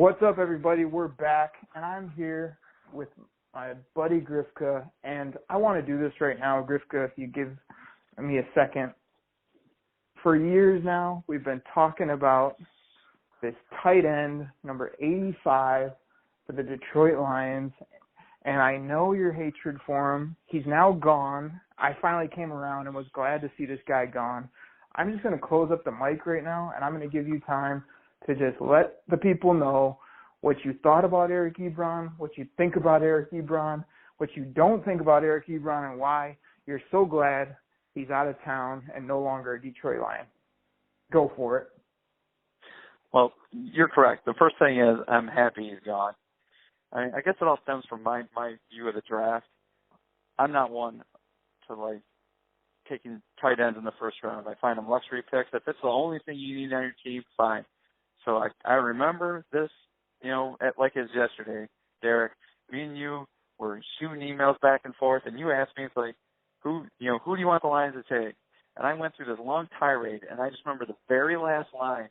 What's up, everybody? We're back, and I'm here with my buddy Grifka, and I want to do this right now. Grifka, if you give me a second. For years now, we've been talking about this tight end, number 85 for the Detroit Lions, and I know your hatred for him. He's now gone. I finally came around and was glad to see this guy gone. I'm just going to close up the mic right now, and I'm going to give you time to just let the people know what you thought about Eric Ebum, what you think about Eric Ebum, what you don't think about Eric Ebum, and why you're so glad he's out of town and no longer a Detroit Lion. Go for it. Well, you're correct. The first thing is I'm happy he's gone. I guess it all stems from my view of the draft. I'm not one to, taking tight ends in the first round. I find them luxury picks. If it's the only thing you need on your team, fine. So I remember this, like it's yesterday, Derek. Me and you were shooting emails back and forth, and you asked me, who do you want the Lions to take? And I went through this long tirade, and I just remember the very last line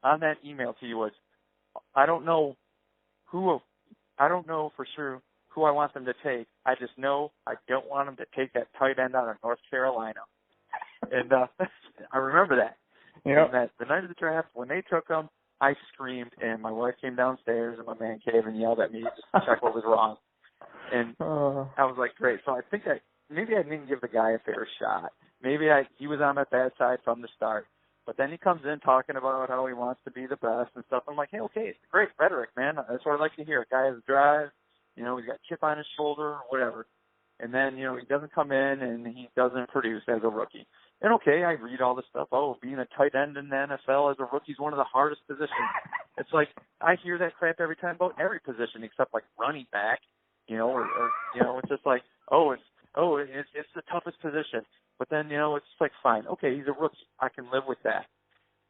on that email to you was, I don't know for sure who I want them to take. I just know I don't want them to take that tight end out of North Carolina. And I remember that. Yep. And the night of the draft, when they took him, I screamed, and my wife came downstairs in my man cave and yelled at me just to check what was wrong. And I was like, great. So I think maybe I didn't give the guy a fair shot. Maybe he was on my bad side from the start. But then he comes in talking about how he wants to be the best and stuff. I'm like, hey, okay, it's great rhetoric, man. That's what I like to hear. A guy has drive, he's got chip on his shoulder or whatever. And then, he doesn't come in and he doesn't produce as a rookie. And okay, I read all this stuff. Oh, being a tight end in the NFL as a rookie is one of the hardest positions. It's like I hear that crap every time about every position except running back, or it's just like, it's the toughest position. But then, it's just fine. Okay, he's a rookie. I can live with that.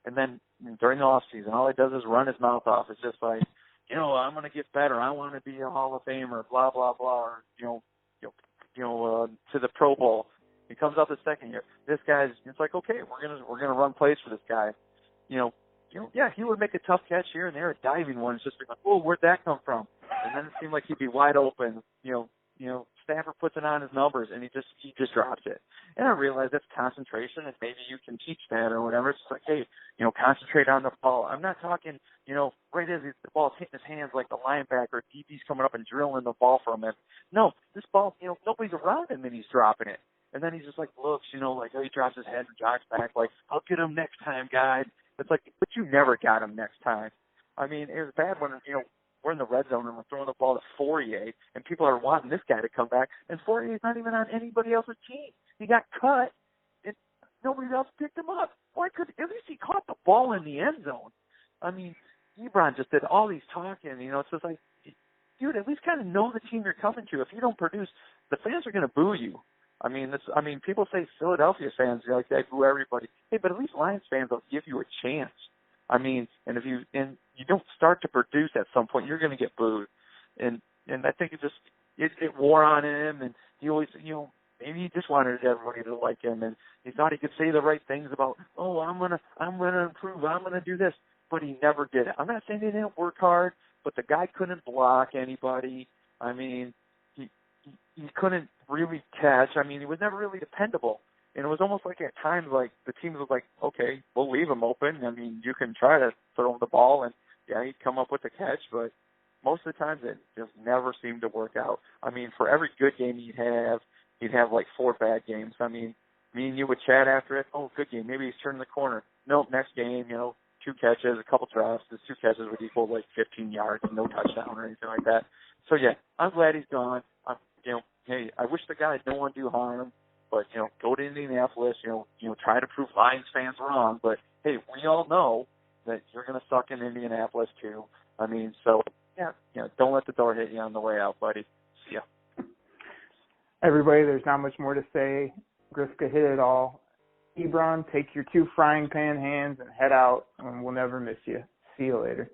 And then during the off season, all he does is run his mouth off. It's just I'm going to get better. I want to be a Hall of Famer, blah, blah, blah, or, to the Pro Bowl. He comes out the second year. This guy's, it's like, okay, we're gonna run plays for this guy. Yeah, he would make a tough catch here and there, a diving one. It's just like, oh, where'd that come from? And then it seemed like he'd be wide open. Stafford puts it on his numbers, and he just drops it. And I realize that's concentration, and maybe you can teach that or whatever. It's like, hey, concentrate on the ball. I'm not talking, right as the ball's hitting his hands like the linebacker, DB's coming up and drilling the ball from him. No, this ball, nobody's around him, and he's dropping it. And then he's just looks, he drops his head and jogs back, I'll get him next time, guys. It's like, but you never got him next time. I mean, it was bad when, we're in the red zone and we're throwing the ball to Fourier, and people are wanting this guy to come back, and Fourier's not even on anybody else's team. He got cut, and nobody else picked him up. At least he caught the ball in the end zone. I mean, ME-BRON just did all these talking, it's just like, dude, at least kind of know the team you're coming to. If you don't produce, the fans are going to boo you. I mean, people say Philadelphia fans, they boo everybody. Hey, but at least Lions fans will give you a chance. I mean, and if you don't start to produce at some point, you're going to get booed. And I think it wore on him, and he always, maybe he just wanted everybody to like him, and he thought he could say the right things about, oh, I'm gonna improve, I'm gonna do this, but he never did it. I'm not saying he didn't work hard, but the guy couldn't block anybody. I mean, he couldn't really catch. I mean, he was never really dependable. And it was almost like at times, the team was like, okay, we'll leave him open. I mean, you can try to throw him the ball, and, yeah, he'd come up with the catch, but most of the times it just never seemed to work out. I mean, for every good game he'd have 4 bad games. I mean, me and you would chat after it. Oh, good game. Maybe he's turning the corner. Nope, next game, 2 catches, a couple drops. The 2 catches would equal 15 yards, no touchdown or anything like that. So, yeah, I'm glad he's gone. Hey, I wish the guy don't want to do harm, but, go to Indianapolis, try to prove Lions fans wrong. But, hey, we all know that you're going to suck in Indianapolis, too. I mean, so, yeah, don't let the door hit you on the way out, buddy. See ya. Everybody, there's not much more to say. Grifka hit it all. ME-BRON, take your 2 frying pan hands and head out, and we'll never miss you. See you later.